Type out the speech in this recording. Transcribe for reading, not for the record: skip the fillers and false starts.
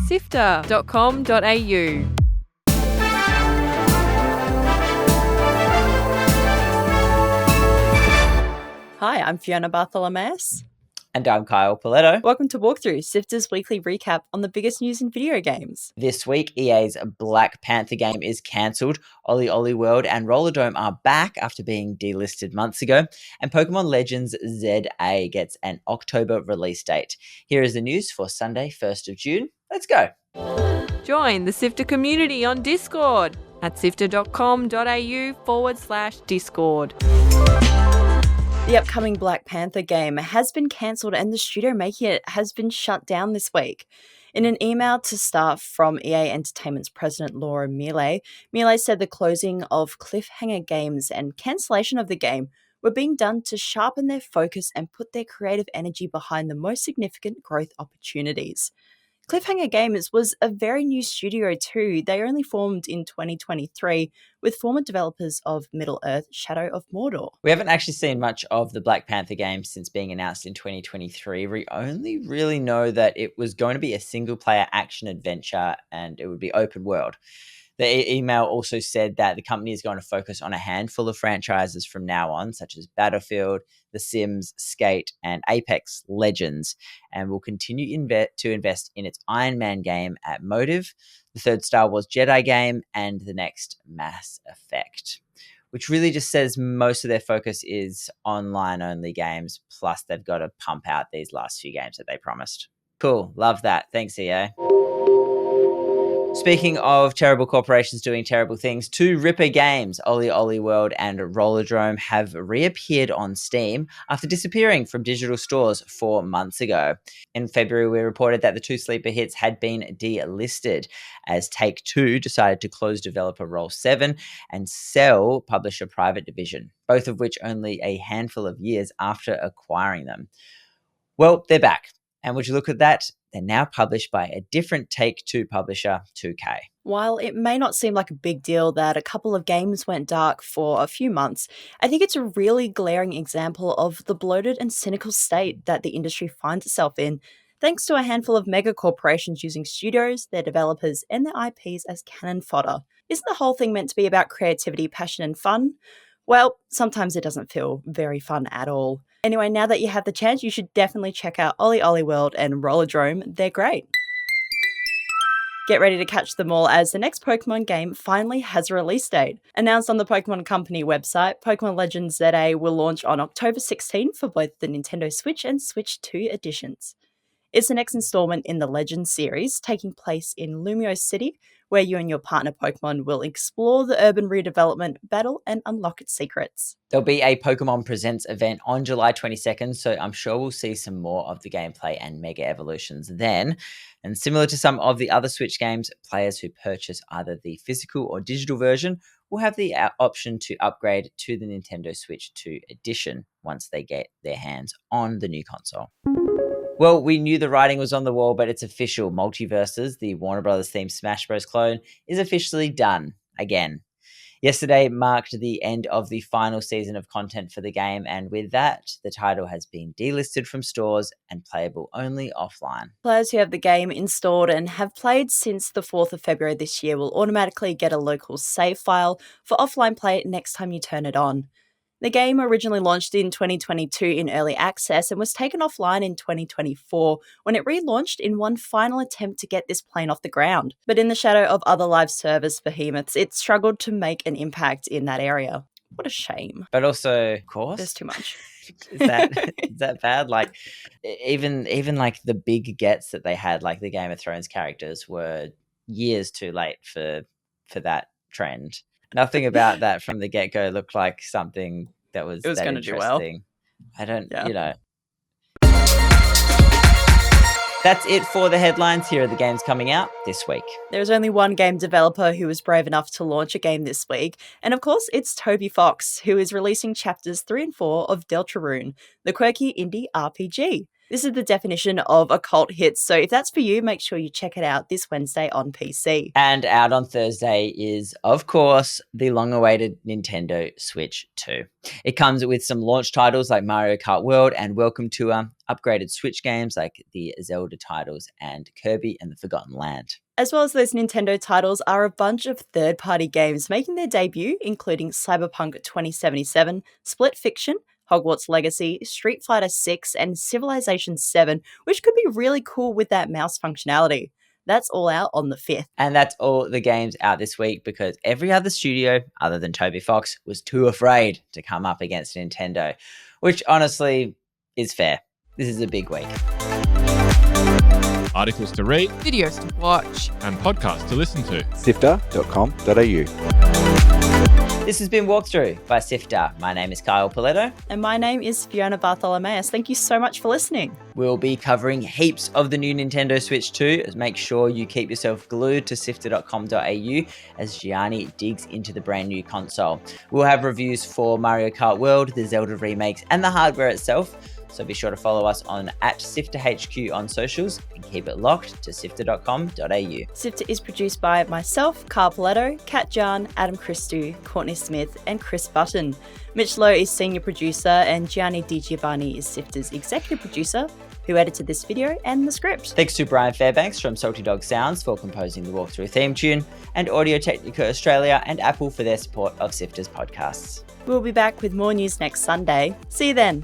SIFTER.com.au. Hi, I'm Fiona Bartholomeus. And I'm Kyle Paletto. Welcome to Walkthrough, SIFTER's weekly recap on the biggest news in video games. This week, EA's Black Panther game is cancelled, OlliOlli World and Rollerdrome are back after being delisted months ago, and Pokémon Legends Z-A gets an October release date. Here is the news for Sunday, 1st of June. Let's go. Join the SIFTER community on Discord at sifter.com.au/Discord. The upcoming Black Panther game has been cancelled and the studio making it has been shut down this week. In an email to staff from EA Entertainment's president Laura Miele said the closing of Cliffhanger Games and cancellation of the game were being done to sharpen their focus and put their creative energy behind the most significant growth opportunities. Cliffhanger Games was a very new studio too. They only formed in 2023 with former developers of Middle-earth: Shadow of Mordor. We haven't actually seen much of the Black Panther game since being announced in 2023. We only really know that it was going to be a single-player action adventure and it would be open world. The email also said that the company is going to focus on a handful of franchises from now on, such as Battlefield, The Sims, Skate, and Apex Legends, and will continue to invest in its Iron Man game at Motive, the third Star Wars Jedi game, and the next Mass Effect, which really just says most of their focus is online-only games, plus they've got to pump out these last few games that they promised. Cool. Love that. Thanks, EA. Speaking of terrible corporations doing terrible things, two Ripper games, OlliOlli World and Rollerdrome, have reappeared on Steam after disappearing from digital stores 4 months ago. In February, we reported that the two sleeper hits had been delisted as Take-Two decided to close developer Roll7 and sell publisher Private Division, both of which only a handful of years after acquiring them. Well, they're back. And would you look at that? They're now published by a different Take-Two publisher, 2K. While it may not seem like a big deal that a couple of games went dark for a few months, I think it's a really glaring example of the bloated and cynical state that the industry finds itself in, thanks to a handful of mega corporations using studios, their developers, and their IPs as cannon fodder. Isn't the whole thing meant to be about creativity, passion, and fun? Well, sometimes it doesn't feel very fun at all. Anyway, now that you have the chance, you should definitely check out OlliOlli World and Rollerdrome. They're great. Get ready to catch them all as the next Pokemon game finally has a release date. Announced on the Pokemon Company website, Pokémon Legends Z-A will launch on October 16 for both the Nintendo Switch and Switch 2 editions. It's the next installment in the Legends series, taking place in Lumiose City, where you and your partner Pokemon will explore the urban redevelopment, battle, and unlock its secrets. There'll be a Pokemon Presents event on July 22nd, so I'm sure we'll see some more of the gameplay and Mega Evolutions then. And similar to some of the other Switch games, players who purchase either the physical or digital version will have the option to upgrade to the Nintendo Switch 2 edition once they get their hands on the new console. Well, we knew the writing was on the wall, but it's official. MultiVersus, the Warner Brothers themed Smash Bros. Clone, is officially done again. Yesterday marked the end of the final season of content for the game, and with that, the title has been delisted from stores and playable only offline. Players who have the game installed and have played since the 4th of February this year will automatically get a local save file for offline play next time you turn it on. The game originally launched in 2022 in early access and was taken offline in 2024 when it relaunched in one final attempt to get this plane off the ground. But in the shadow of other live service behemoths, it struggled to make an impact in that area. What a shame. But also, of course, there's too much. is that bad? Like, even like the big gets that they had, like the Game of Thrones characters, were years too late for that trend. Nothing about that from the get-go looked like something that was going to do well. I don't, That's it for the headlines. Here are the games coming out this week. There's only one game developer who was brave enough to launch a game this week, and of course it's Toby Fox, who is releasing chapters 3 and 4 of Deltarune, the quirky indie RPG. This is the definition of a cult hit, so if that's for you, make sure you check it out this Wednesday on PC. And out on Thursday is, of course, the long-awaited Nintendo Switch 2. It comes with some launch titles like Mario Kart World and Welcome to upgraded Switch games like the Zelda titles and Kirby and the Forgotten Land. As well as those Nintendo titles are a bunch of third-party games making their debut, including Cyberpunk 2077, Split Fiction, Hogwarts Legacy, Street Fighter 6, and Civilization 7, which could be really cool with that mouse functionality. That's all out on the 5th. And that's all the games out this week because every other studio, other than Toby Fox, was too afraid to come up against Nintendo, which honestly is fair. This is a big week. Articles to read, Videos to watch. and podcasts to listen to. SIFTER.com.au. This has been Walkthrough by SIFTER. My name is Kyle Paletto. And my name is Fiona Bartholomeus. Thank you so much for listening. We'll be covering heaps of the new Nintendo Switch 2. Make sure you keep yourself glued to SIFTER.com.au as Gianni digs into the brand new console. We'll have reviews for Mario Kart World, the Zelda remakes, and the hardware itself. So be sure to follow us on @SIFTERHQ on socials and keep it locked to SIFTER.com.au. SIFTER is produced by myself, Carl Paletto, Kat Jan, Adam Christou, Courtney Smith, and Chris Button. Mitch Lowe is senior producer, and Gianni Di Giovanni is SIFTER's executive producer, who edited this video and the script. Thanks to Brian Fairbanks from Salty Dog Sounds for composing the Walkthrough theme tune, and Audio Technica Australia and Apple for their support of SIFTER's podcasts. We'll be back with more news next Sunday. See you then.